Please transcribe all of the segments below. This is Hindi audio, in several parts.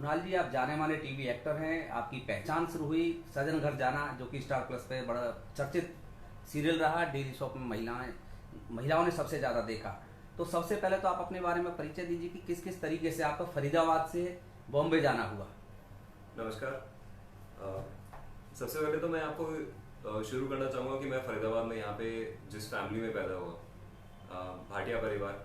कुणाल जी, आप जाने माने टीवी एक्टर हैं। आपकी पहचान शुरू हुई सजन घर जाना, जो कि स्टार प्लस पे बड़ा चर्चित सीरियल रहा। डेली सोप में महिलाओं ने सबसे ज़्यादा देखा। तो सबसे पहले तो आप अपने बारे में परिचय दीजिए कि किस किस तरीके से आपका फरीदाबाद से बॉम्बे जाना हुआ। नमस्कार। सबसे पहले तो मैं आपको शुरू करना चाहूँगा कि मैं फरीदाबाद में यहाँ पे जिस फैमिली में पैदा हुआ, भाटिया परिवार,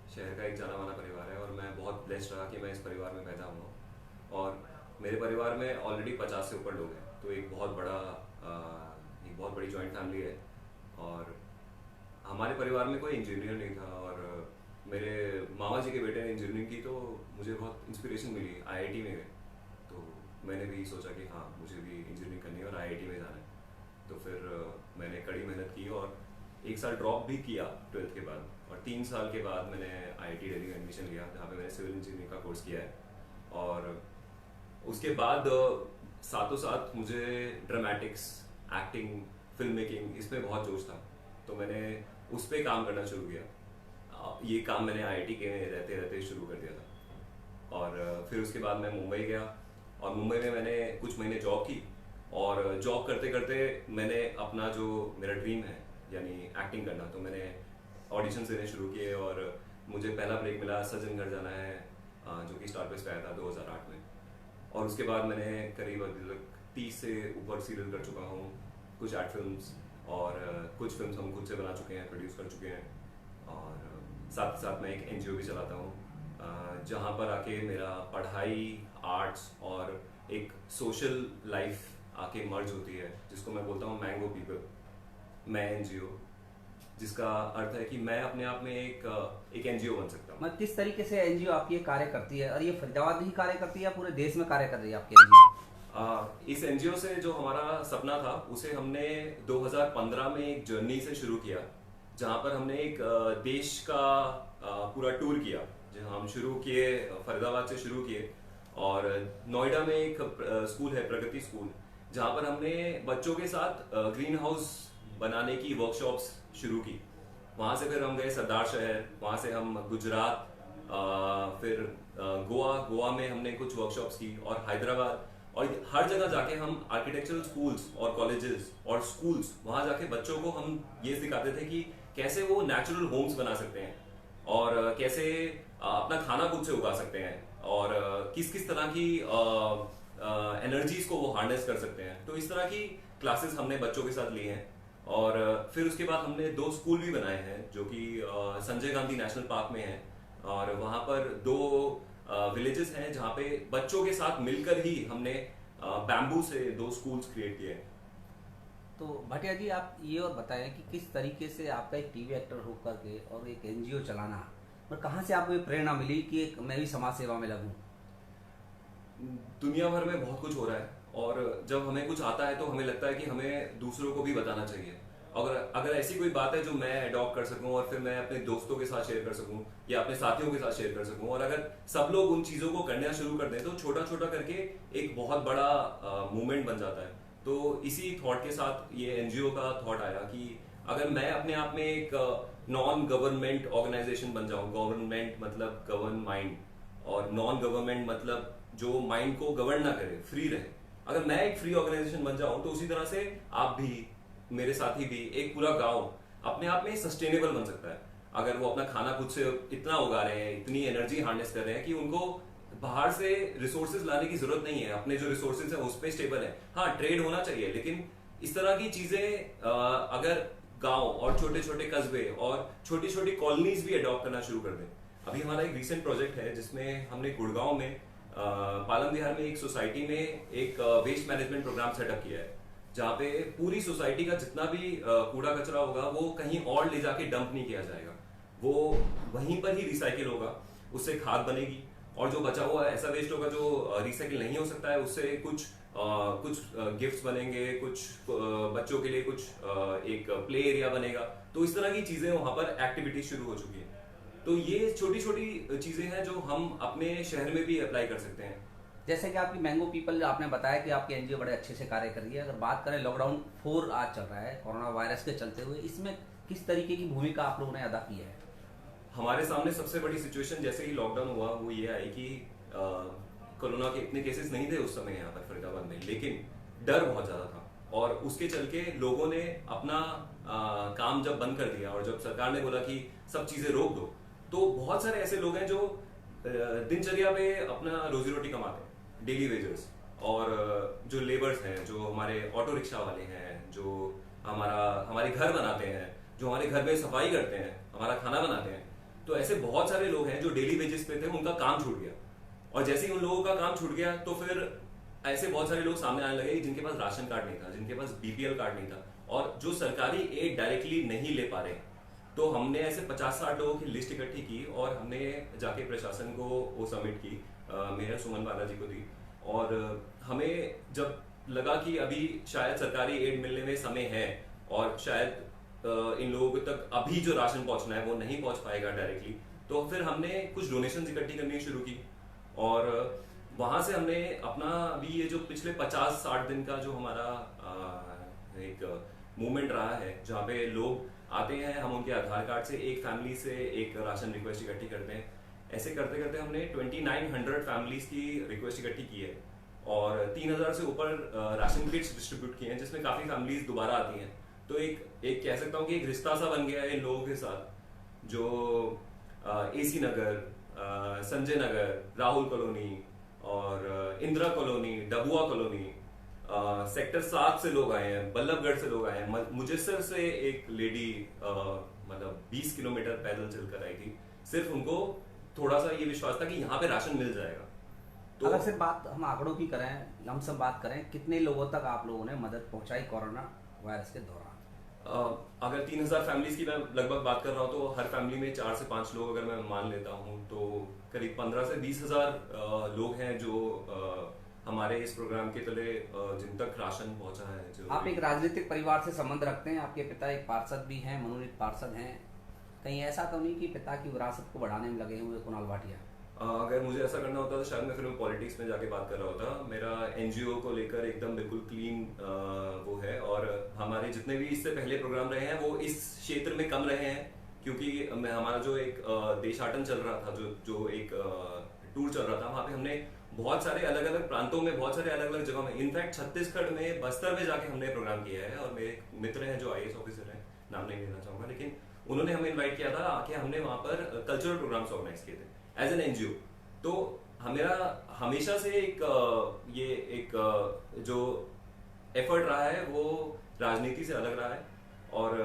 शहर का एक जाना माना परिवार है और मैं बहुत ब्लेस्ड रहा कि मैं इस परिवार में पैदा हुआ। और मेरे परिवार में ऑलरेडी 50 से ऊपर लोग हैं, तो एक बहुत बड़ी जॉइंट फैमिली है। और हमारे परिवार में कोई इंजीनियर नहीं था और मेरे मामा जी के बेटे ने इंजीनियरिंग की, तो मुझे बहुत इंस्पिरेशन मिली। आईआईटी में गए तो मैंने भी सोचा कि हाँ, मुझे भी इंजीनियरिंग करनी है और आईआईटी में जाना है। तो फिर मैंने कड़ी मेहनत की और एक साल ड्रॉप भी किया 12th के बाद, और 3 साल के बाद मैंने आईआईटी दिल्ली में एडमिशन लिया, जहाँ पे मैंने सिविल इंजीनियरिंग का कोर्स किया है। और उसके बाद साथों साथ मुझे ड्रामेटिक्स, एक्टिंग, फिल्म मेकिंग, इसमें बहुत जोश था, तो मैंने उस पर काम करना शुरू किया। ये काम मैंने आईआईटी के रहते रहते शुरू कर दिया था। और फिर उसके बाद मैं मुंबई गया और मुंबई में मैंने कुछ महीने जॉब की। और जॉब करते करते मैंने अपना जो मेरा ड्रीम है यानी एक्टिंग करना, तो मैंने ऑडिशन देने शुरू किए और मुझे पहला ब्रेक मिला सजन घर जाना है, जो कि स्टार प्लस पे आया था 2008 में। और उसके बाद मैंने करीब 30 से ऊपर सीरियल कर चुका हूँ, कुछ एड फिल्म्स और कुछ फिल्म्स हम खुद से बना चुके हैं, प्रोड्यूस कर चुके हैं। और साथ साथ मैं एक एनजीओ भी चलाता हूँ, जहाँ पर आके मेरा पढ़ाई, आर्ट्स और एक सोशल लाइफ आके मर्ज होती है, जिसको मैं बोलता हूँ मैंगो पीपल, मैं एनजीओ, जिसका अर्थ है कि मैं अपने आप में एक एनजीओ बन सकता हूँ। मतलब किस तरीके से एनजीओ आपकी ये कार्य करती है, और ये फरीदाबाद में ही कार्य करती है या पूरे देश में कार्य कर रही है आपकी एनजीओ? इस एनजीओ से जो हमारा सपना था उसे हमने 2015 में एक जर्नी से शुरू किया, जहाँ पर हमने एक देश का पूरा टूर किया। जहाँ हम शुरू किए, फरीदाबाद से शुरू किए, और नोएडा में एक स्कूल है, प्रगति स्कूल, जहाँ पर हमने बच्चों के साथ ग्रीन हाउस बनाने की वर्कशॉप्स शुरू की। वहाँ से फिर हम गए सरदार शहर, वहाँ से हम गुजरात, फिर गोवा में हमने कुछ वर्कशॉप्स की, और हैदराबाद, और हर जगह जाके हम आर्किटेक्चरल स्कूल्स और कॉलेजेस और स्कूल्स, वहाँ जाके बच्चों को हम ये सिखाते थे कि कैसे वो नेचुरल होम्स बना सकते हैं और कैसे अपना खाना खुद से उगा सकते हैं, और किस किस तरह की एनर्जीज को वो हार्नेस कर सकते हैं। तो इस तरह की क्लासेस हमने बच्चों के साथ ली हैं। और फिर उसके बाद हमने 2 स्कूल भी बनाए हैं, जो कि संजय गांधी नेशनल पार्क में हैं, और वहाँ पर 2 विलेजेस हैं जहाँ पे बच्चों के साथ मिलकर ही हमने बैम्बू से 2 स्कूल्स क्रिएट किए हैं। तो भाटिया जी, आप ये और बताएं कि किस तरीके से आपका एक टीवी एक्टर होकर के और एक एनजीओ चलाना, और कहाँ से आपको ये प्रेरणा मिली कि मैं भी समाज सेवा में लगूं? दुनिया भर में बहुत कुछ हो रहा है, और जब हमें कुछ आता है तो हमें लगता है कि हमें दूसरों को भी बताना चाहिए। अगर ऐसी कोई बात है जो मैं अडॉप्ट कर सकूं और फिर मैं अपने दोस्तों के साथ शेयर कर सकूं या अपने साथियों के साथ शेयर कर सकूं, और अगर सब लोग उन चीज़ों को करना शुरू कर दें, तो छोटा छोटा करके एक बहुत बड़ा मूवमेंट बन जाता है। तो इसी थॉट के साथ ये एनजीओ का थॉट आया कि अगर मैं अपने आप में एक नॉन गवर्नमेंट ऑर्गेनाइजेशन बन जाऊं, गवर्नमेंट मतलब गवर्न माइंड, और नॉन गवर्नमेंट मतलब जो माइंड को गवर्न ना करे, फ्री रहे, अगर मैं एक फ्री ऑर्गेनाइजेशन बन जाऊं, तो उसी तरह से आप भी, मेरे साथी भी, एक पूरा गांव अपने आप में सस्टेनेबल बन सकता है। अगर वो अपना खाना खुद से इतना उगा रहे हैं, इतनी एनर्जी हार्नेस कर रहे हैं कि उनको बाहर से रिसोर्सेज लाने की जरूरत नहीं है, अपने जो रिसोर्सेज है उस पर स्टेबल है। हाँ, ट्रेड होना चाहिए, लेकिन इस तरह की चीजें अगर गांव और छोटे छोटे कस्बे और छोटी छोटी कॉलोनीज भी अडॉप्ट करना शुरू कर दें। अभी हमारा एक रिसेंट प्रोजेक्ट है जिसमें हमने गुड़गांव में पालम विहार में एक सोसाइटी में एक वेस्ट मैनेजमेंट प्रोग्राम सेटअप किया है, जहाँ पे पूरी सोसाइटी का जितना भी कूड़ा कचरा होगा वो कहीं और ले जाके डंप नहीं किया जाएगा, वो वहीं पर ही रिसाइकिल होगा, उससे खाद बनेगी, और जो बचा हुआ ऐसा वेस्ट होगा जो रिसाइकिल नहीं हो सकता है, उससे कुछ गिफ्ट्स बनेंगे, कुछ बच्चों के लिए कुछ एक प्ले एरिया बनेगा। तो इस तरह की चीजें वहां पर एक्टिविटी शुरू हो चुकी है। तो ये छोटी छोटी चीजें हैं जो हम अपने शहर में भी अप्लाई कर सकते हैं। जैसे कि आपकी मैंगो पीपल, आपने बताया कि आपकी एनजीओ बड़े अच्छे से कार्य कर रही है। अगर बात करें लॉकडाउन 4 आज चल रहा है कोरोना वायरस के चलते हुए, इसमें किस तरीके की भूमिका आप लोगों ने अदा की है? हमारे सामने सबसे बड़ी सिचुएशन जैसे ही लॉकडाउन हुआ वो ये आई कि कोरोना के इतने केसेस नहीं थे उस समय यहाँ पर फरीदाबाद में, लेकिन डर बहुत ज़्यादा था और उसके चल के लोगों ने अपना काम जब बंद कर दिया और जब सरकार ने बोला कि सब चीज़ें रोक दो, तो बहुत सारे ऐसे लोग हैं जो दिनचर्या पे अपना रोजी रोटी कमाते हैं, डेली वेजेस, और जो लेबर्स हैं, जो हमारे ऑटो रिक्शा वाले हैं, जो हमारे घर बनाते हैं, जो हमारे घर में सफाई करते हैं, हमारा खाना बनाते हैं, तो ऐसे बहुत सारे लोग हैं जो डेली वेजेस पे थे, उनका काम छूट गया। और जैसे ही उन लोगों का काम छूट गया तो फिर ऐसे बहुत सारे लोग सामने आने लगे जिनके पास राशन कार्ड नहीं था, जिनके पास बीपीएल कार्ड नहीं था और जो सरकारी एड डायरेक्टली नहीं ले पा रहे। तो हमने ऐसे 50-60 लोगों की लिस्ट इकट्ठी की और हमने जाके प्रशासन को वो सबमिट की, मेयर सुमन बालाजी को दी। और हमें जब लगा कि अभी शायद सरकारी एड मिलने में समय है और शायद इन लोगों तक अभी जो राशन पहुंचना है वो नहीं पहुंच पाएगा डायरेक्टली, तो फिर हमने कुछ डोनेशन इकट्ठी करनी शुरू की और वहां से हमने अपना अभी ये जो पिछले 50-60 दिन का जो हमारा एक मूवमेंट रहा है, जहाँ पे लोग आते हैं, हम उनके आधार कार्ड से एक फैमिली से एक राशन रिक्वेस्ट इकट्ठी करते हैं। ऐसे करते करते हमने 2900 फैमिलीज की रिक्वेस्ट इकट्ठी की है और 3000 से ऊपर राशन किट्स डिस्ट्रीब्यूट किए हैं, जिसमें काफ़ी फैमिलीज दोबारा आती हैं। तो एक कह सकता हूँ कि एक रिश्ता सा बन गया है इन लोगों के साथ, जो एसी नगर, संजय नगर, राहुल कॉलोनी और Indira colony, Dabua colony, sector 7 से लोग आए हैं, बल्लभगढ़ से लोग आए हैं, मुजस्सर से एक लेडी मतलब 20 किलोमीटर पैदल चलकर आई थी। सिर्फ उनको थोड़ा सा ये विश्वास था कि यहाँ पे राशन मिल जाएगा। तो अगर सिर्फ बात हम आंकड़ों की करें, हम सब बात करें, कितने लोगों तक आप लोगों ने मदद पहुंचाई कोरोना वायरस के दौरान? अगर 3000 फैमिलीज की मैं लगभग बात कर रहा हूँ तो हर फैमिली में 4 से 5 लोग अगर मैं मान लेता हूँ तो करीब 15 से 20 हजार लोग हैं जो हमारे इस प्रोग्राम के तले जिन तक राशन पहुंचा है। जो आप एक राजनीतिक परिवार से संबंध रखते हैं, आपके पिता एक पार्षद भी हैं, मनोनीत पार्षद हैं, कहीं ऐसा तो नहीं कि पिता की विरासत को बढ़ाने में लगे हुए कुणाल भाटिया? अगर मुझे ऐसा करना होता तो शायद मैं फिर पॉलिटिक्स में जाके बात कर रहा होता। मेरा एनजीओ को लेकर एकदम बिल्कुल क्लीन वो है और हमारे जितने भी इससे पहले प्रोग्राम रहे हैं वो इस क्षेत्र में कम रहे हैं, क्योंकि हमारा जो एक देशाटन चल रहा था, जो एक टूर चल रहा था, वहाँ पे हमने बहुत सारे अलग अलग प्रांतों में, बहुत सारे अलग अलग जगहों में, इनफैक्ट छत्तीसगढ़ में, बस्तर में जाके हमने प्रोग्राम किया है। और मेरे मित्र हैं जो IAS ऑफिसर हैं, नाम नहीं लेना चाहूँगा, लेकिन उन्होंने हमें इन्वाइट किया था आके, हमने वहाँ पर कल्चरल प्रोग्राम्स ऑर्गेनाइज किए थे एज एन एनजीओ। तो मेरा हमेशा से एक जो एफर्ट रहा है वो राजनीति से अलग रहा है और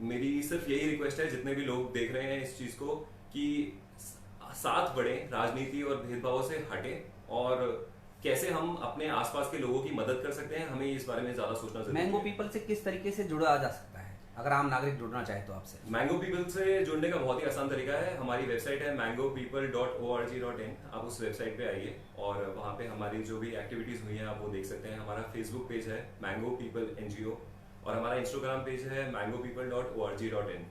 मेरी सिर्फ यही रिक्वेस्ट है जितने भी लोग देख रहे हैं इस चीज को कि साथ बढ़े, राजनीति और भेदभावों से हटे और कैसे हम अपने आसपास के लोगों की मदद कर सकते हैं, हमें इस बारे में ज्यादा सोचना जरूरी है। मैंगो पीपल से किस तरीके से जुड़ा जा सकता है अगर आम नागरिक जुड़ना चाहे तो आपसे? मैंगो पीपल से जुड़ने का बहुत ही आसान तरीका है, हमारी वेबसाइट है mangopeople.org.in। आप उस वेबसाइट पे आइए और वहाँ पे हमारी जो भी एक्टिविटीज हुई हैं आप वो देख सकते हैं। हमारा फेसबुक पेज है मैंगो पीपल NGO और हमारा इंस्टाग्राम पेज है mangopeople.org.in।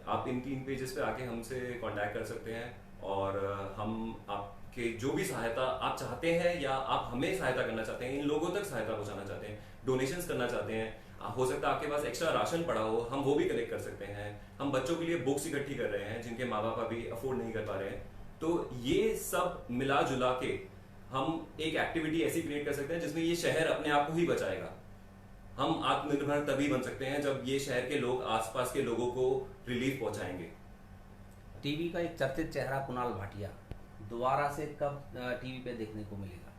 आप इन 3 पेजेस पे आके हमसे कांटेक्ट कर सकते हैं और हम आपके जो भी सहायता आप चाहते हैं या आप हमें सहायता करना चाहते हैं, इन लोगों तक सहायता पहुंचाना चाहते हैं, डोनेशंस करना चाहते हैं, हो सकता है आपके पास एक्स्ट्रा राशन पड़ा हो, हम वो भी कलेक्ट कर सकते हैं। हम बच्चों के लिए बुक्स इकट्ठी कर रहे हैं जिनके माँ बाप अभी अफोर्ड नहीं कर पा रहे हैं। तो ये सब मिला जुला के हम एक एक्टिविटी ऐसी क्रिएट कर सकते हैं जिसमें ये शहर अपने आप को ही बचाएगा। हम आत्मनिर्भर तभी बन सकते हैं जब ये शहर के लोग आसपास के लोगों को रिलीफ पहुंचाएंगे। टीवी का एक चर्चित चेहरा कुणाल भाटिया दोबारा से कब टीवी पे देखने को मिलेगा?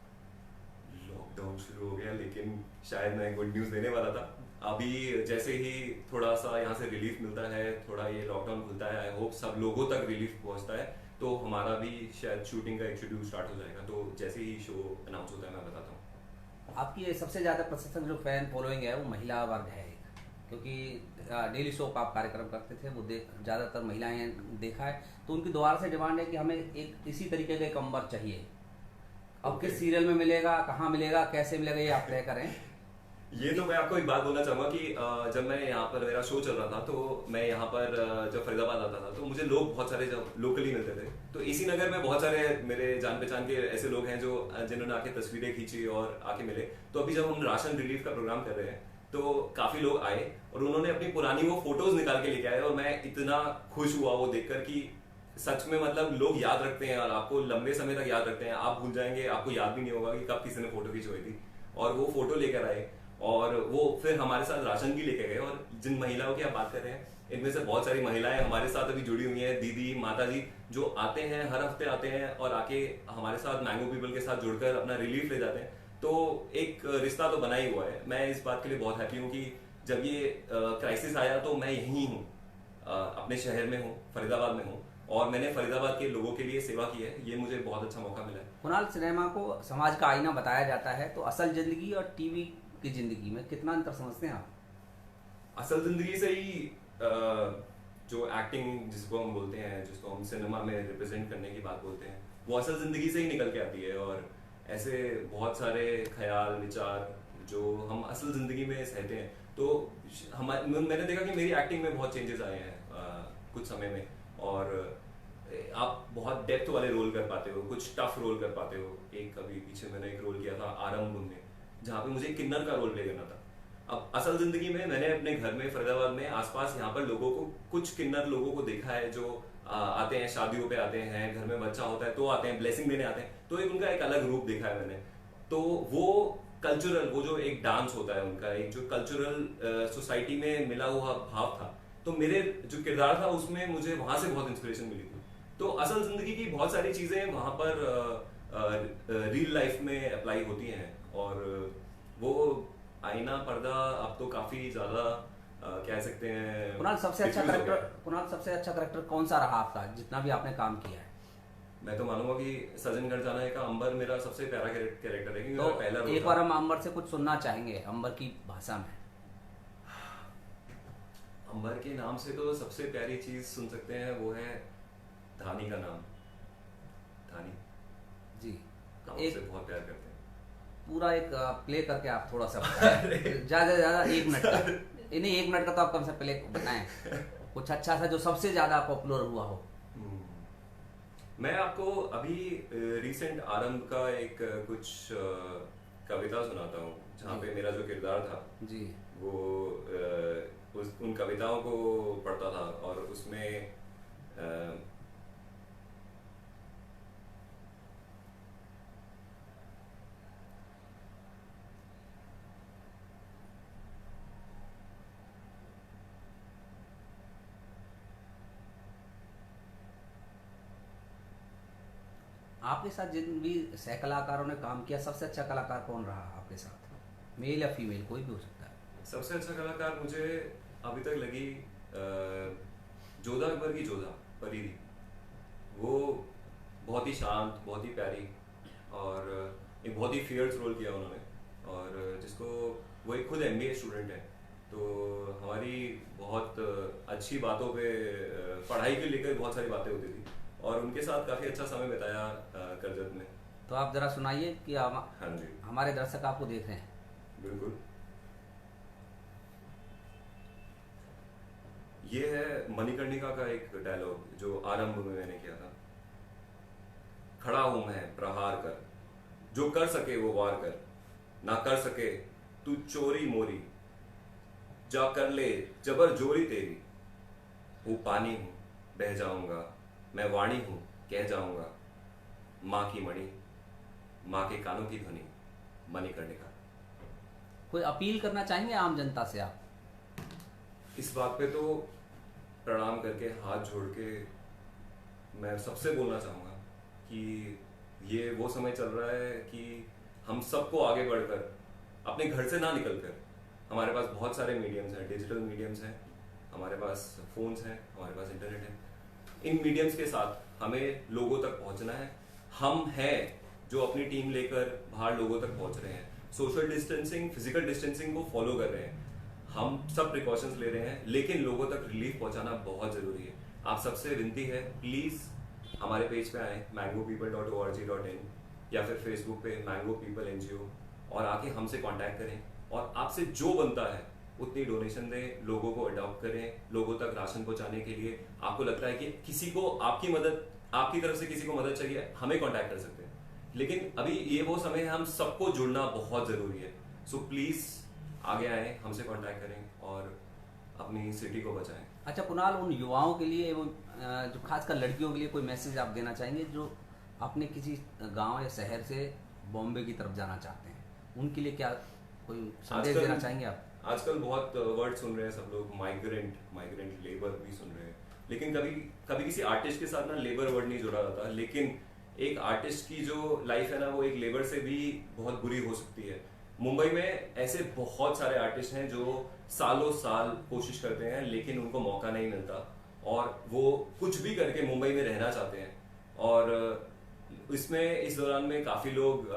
लॉकडाउन शुरू हो गया, लेकिन शायद मैं गुड न्यूज़ देने वाला था। अभी जैसे ही थोड़ा सा यहाँ से रिलीफ मिलता है, थोड़ा ये लॉकडाउन खुलता है, आई होप सब लोगों तक रिलीफ पहुँचता है, तो हमारा भी शायद शूटिंग का एक शेड्यूल स्टार्ट हो जाएगा। तो जैसे ही शो अनाउंस होता है मैं बताता हूँ। आपकी सबसे ज़्यादा प्रशंसक जो फैन फॉलोइंग है वो महिला वर्ग है, क्योंकि डेली सोप आप कार्यक्रम करते थे, वो ज़्यादातर महिलाएं देखा है, तो उनकी दोबारा से डिमांड है कि हमें एक इसी तरीके का एक अंबर चाहिए। अब किस सीरियल में मिलेगा, कहाँ मिलेगा, कैसे मिलेगा, ये आप तय करें। ये तो मैं आपको एक बात बोलना चाहूँगा कि जब मैं यहाँ पर मेरा शो चल रहा था तो मैं यहाँ पर जब फरीदाबाद आता था तो मुझे लोग बहुत सारे जब लोकली मिलते थे, तो इसी नगर में बहुत सारे मेरे जान पहचान के ऐसे लोग हैं जो जिन्होंने आके तस्वीरें खींची और आके मिले। तो अभी जब हम राशन रिलीफ का प्रोग्राम कर रहे हैं तो काफी लोग आए और उन्होंने अपनी पुरानी वो फोटोज निकाल के लेके आए और मैं इतना खुश हुआ वो देखकर कि सच में मतलब लोग याद रखते हैं और आपको लंबे समय तक याद रखते हैं। आप भूल जाएंगे, आपको याद भी नहीं होगा कि कब किसी ने फोटो खिंचवाई थी। और वो फोटो लेकर आए और वो फिर हमारे साथ राशन भी लेके गए। और जिन महिलाओं की आप बात कर रहे हैं, इनमें से बहुत सारी महिलाएं हमारे साथ अभी जुड़ी हुई हैं, दीदी, माता जी, जो आते हैं, हर हफ्ते आते हैं और आके हमारे साथ मैंगो पीपल के साथ जुड़कर अपना रिलीफ ले जाते हैं। तो एक रिश्ता तो बना ही हुआ है। मैं इस बात के लिए बहुत हैप्पी हूँ कि जब ये क्राइसिस आया तो मैं यहीं हूँ, अपने शहर में हूँ, फरीदाबाद में हूँ, और मैंने फरीदाबाद के लोगों के लिए सेवा की है। ये मुझे बहुत अच्छा मौका मिला है। कुणाल, सिनेमा को समाज का आईना बताया जाता है, तो असल जिंदगी और टीवी की जिंदगी में कितना अंतर समझते हैं आप? असल जिंदगी से ही जो एक्टिंग जिसको हम बोलते हैं, जिसको हम सिनेमा में रिप्रेजेंट करने की बात बोलते हैं, वो असल जिंदगी से ही निकल के आती है। और ऐसे बहुत सारे ख्याल, विचार जो हम असल जिंदगी में सहते हैं। तो मैंने देखा कि मेरी एक्टिंग में बहुत चेंजेस आए हैं कुछ समय में। और आप बहुत डेप्थ वाले रोल कर पाते हो, कुछ टफ रोल कर पाते हो। एक अभी पीछे मैंने एक रोल किया था आरंभ में, जहाँ पे मुझे किन्नर का रोल प्ले करना था। अब असल जिंदगी में मैंने अपने घर में फरीदाबाद में आसपास यहाँ पर लोगों को, कुछ किन्नर लोगों को देखा है जो आते हैं, शादियों पे आते हैं, घर में बच्चा होता है तो आते हैं, ब्लेसिंग देने आते हैं। तो एक उनका एक अलग रूप देखा है मैंने। तो वो कल्चरल, वो जो एक डांस होता है उनका, एक जो कल्चरल सोसाइटी में मिला हुआ भाव था, तो मेरे जो किरदार था उसमें मुझे वहां से बहुत इंस्पिरेशन मिली थी। तो असल जिंदगी की बहुत सारी चीजें वहां पर रियल लाइफ में अप्लाई होती हैं। और वो आईना पर्दा अब तो काफी ज्यादा कह सकते हैं। कुणाल, सबसे अच्छा करेक्टर कौन सा रहा आपका, जितना भी आपने काम किया है? मैं तो मानूंगा कि सजन घर जाना है का अंबर मेरा सबसे प्यारा कैरेक्टर है, क्योंकि तो मेरा पहला रोल एक बार हम अंबर से कुछ सुनना चाहेंगे, अंबर की भाषा में। अंबर के नाम से तो सबसे प्यारी चीज सुन सकते हैं, वो है धानी का नाम। धानी जी, हम एक उससे बहुत प्यार करते हैं। पूरा एक प्ले करके आप थोड़ा सा बताएं। ज्यादा से ज्यादा 1 मिनट का, नहीं 1 मिनट का तो आप कम से प्ले बताएं कुछ अच्छा सा जो सबसे ज्यादा पॉपुलर हुआ हो। मैं आपको अभी रिसेंट आरंभ का एक कुछ कविता सुनाता हूँ, जहाँ पे मेरा जो किरदार था जी, वो उन कविताओं को पढ़ता था। और उसमें आपके साथ जिन भी सह कलाकारों ने काम किया, सबसे अच्छा कलाकार कौन रहा आपके साथ? मेल या फीमेल, कोई भी हो सकता है। सबसे अच्छा कलाकार मुझे अभी तक लगी जोधा अकबर की जोधा परी थी। वो बहुत ही शांत, बहुत ही प्यारी, और एक बहुत ही फियर्स रोल किया उन्होंने। और जिसको, वो एक खुद MBA स्टूडेंट है, तो हमारी बहुत अच्छी बातों पे, पढ़ाई को लेकर बहुत सारी बातें होती थी, और उनके साथ काफ़ी अच्छा समय बिताया करजत में। तो आप जरा सुनाइए कि हाँ जी, हमारे दर्शक आपको देख रहे हैं। बिल्कुल। ये है मणिकर्णिका का एक डायलॉग जो आरंभ में मैंने किया था। खड़ा हूं मैं प्रहार कर, जो कर सके वो वार कर, ना कर सके तू चोरी मोरी, जा कर ले जबर जोरी तेरी। वो पानी हूं बह जाऊंगा, मैं वाणी हूं कह जाऊंगा, माँ की मणि, माँ के कानों की ध्वनि, मणिकर्णिका। कोई अपील करना चाहेंगे आम जनता से आप? इस बात पे तो प्रणाम करके, हाथ जोड़ के मैं सबसे बोलना चाहूँगा कि ये वो समय चल रहा है कि हम सबको आगे बढ़कर, अपने घर से ना निकलकर, हमारे पास बहुत सारे मीडियम्स हैं, डिजिटल मीडियम्स हैं, हमारे पास फ़ोन्स हैं, हमारे पास इंटरनेट है। इन मीडियम्स के साथ हमें लोगों तक पहुंचना है। हम हैं जो अपनी टीम लेकर बाहर लोगों तक पहुंच रहे हैं, सोशल डिस्टेंसिंग, फिजिकल डिस्टेंसिंग को फॉलो कर रहे हैं, हम सब प्रिकॉशंस ले रहे हैं, लेकिन लोगों तक रिलीफ पहुंचाना बहुत ज़रूरी है। आप सबसे विनती है, प्लीज़ हमारे पेज पे आएँ mangopeople.org.in, या फिर फेसबुक पे मैंगो पीपल NGO, और आके हमसे कांटेक्ट करें, और आपसे जो बनता है उतनी डोनेशन दें, लोगों को अडॉप्ट करें, लोगों तक राशन पहुंचाने के लिए। आपको लगता है कि किसी को आपकी मदद, आपकी तरफ से किसी को मदद चाहिए, हमें कांटेक्ट कर सकते हैं। लेकिन अभी ये वो समय है, हम सबको जुड़ना बहुत ज़रूरी है। सो प्लीज़ आगे आएँ, हमसे कांटेक्ट करें और अपनी सिटी को बचाएं। अच्छा कुणाल, उन युवाओं के लिए जो खासकर लड़कियों के लिए कोई मैसेज आप देना चाहेंगे जो अपने किसी गांव या शहर से बॉम्बे की तरफ जाना चाहते हैं, उनके लिए क्या कोई संदेश देना चाहेंगे आप? आजकल बहुत वर्ड सुन रहे हैं सब लोग, माइग्रेंट लेबर भी सुन रहे हैं, लेकिन कभी कभी किसी आर्टिस्ट के साथ ना लेबर वर्ड नहीं जोड़ा जाता। लेकिन एक आर्टिस्ट की जो लाइफ है ना, वो एक लेबर से भी बहुत बुरी हो सकती है। मुंबई में ऐसे बहुत सारे आर्टिस्ट हैं जो सालों साल कोशिश करते हैं लेकिन उनको मौका नहीं मिलता, और वो कुछ भी करके मुंबई में रहना चाहते हैं। और इस दौरान में काफी लोग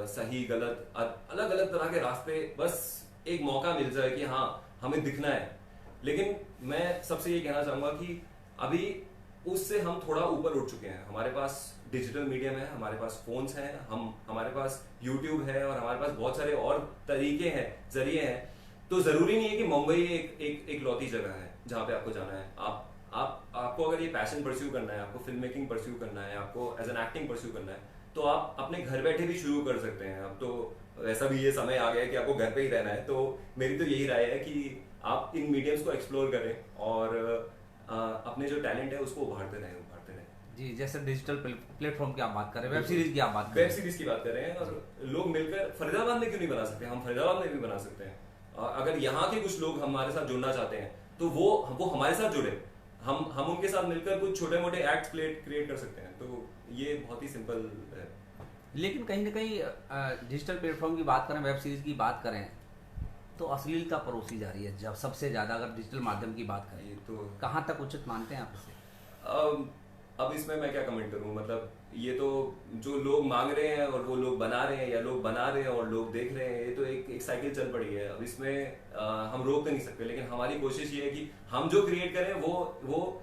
सही गलत अलग अलग तरह के रास्ते, बस एक मौका मिल जाए कि हाँ हमें दिखना है। लेकिन मैं सबसे ये कहना चाहूंगा कि अभी उससे हम थोड़ा ऊपर उठ चुके हैं। हमारे पास डिजिटल मीडियम है, हमारे पास फोन्स हैं, हमारे पास यूट्यूब है, और हमारे पास बहुत सारे और तरीके हैं, जरिए हैं। तो जरूरी नहीं है कि मुंबई एक लौती जगह है जहाँ पे आपको जाना है। आपको अगर ये पैशन परस्यू करना है, आपको फिल्म मेकिंग परस्यू करना है, आपको एज एन एक्टिंग परस्यू करना है, तो आप अपने घर बैठे भी शुरू कर सकते हैं। अब तो वैसा भी ये समय आ गया है कि आपको घर पे ही रहना है। तो मेरी तो यही राय है कि आप इन मीडियम्स को एक्सप्लोर करें और अपने जो टैलेंट है उसको उभारते रहें। जी, जैसे डिजिटल प्लेटफॉर्म की आप बात कर रहे हैं, वेब सीरीज की आप बात कर रहे हैं, वेब सीरीज की बात कर रहे हैं, और लोग मिलकर फरीदाबाद में क्यों नहीं बना सकते? हम फरीदाबाद में भी बना सकते हैं। अगर यहाँ के कुछ लोग हमारे साथ जुड़ना चाहते हैं तो वो हमारे साथ जुड़े, हम उनके साथ मिलकर कुछ छोटे मोटे एक्ट्स क्रिएट कर सकते हैं। तो ये बहुत ही सिंपल है। लेकिन कहीं ना कहीं डिजिटल प्लेटफॉर्म की बात करें, वेब सीरीज की बात करें, तो अश्लीलता परोसी जा रही है जब सबसे ज्यादा, अगर डिजिटल माध्यम की बात करें तो कहाँ तक उचित मानते हैं आप इसे? अब इसमें मैं क्या कमेंट करूं? मतलब ये तो जो लोग मांग रहे हैं और वो लोग बना रहे हैं, या लोग बना रहे हैं और लोग देख रहे हैं, ये तो एक साइकिल चल पड़ी है। अब इसमें हम रोक तो नहीं सकते, लेकिन हमारी कोशिश ये है कि हम जो क्रिएट करें वो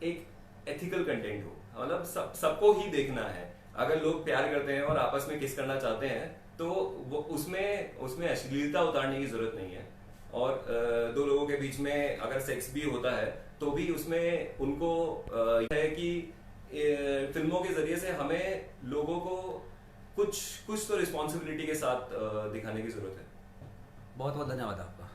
एक एथिकल कंटेंट हो। मतलब सबको ही देखना है। अगर लोग प्यार करते हैं और आपस में किस करना चाहते हैं तो वो उसमें अश्लीलता उतारने की जरूरत नहीं है। और दो लोगों के बीच में अगर सेक्स भी होता है तो भी उसमें उनको है कि फिल्मों के जरिए से हमें लोगों को कुछ तो रिस्पॉन्सिबिलिटी के साथ दिखाने की जरूरत है। बहुत बहुत धन्यवाद आपका।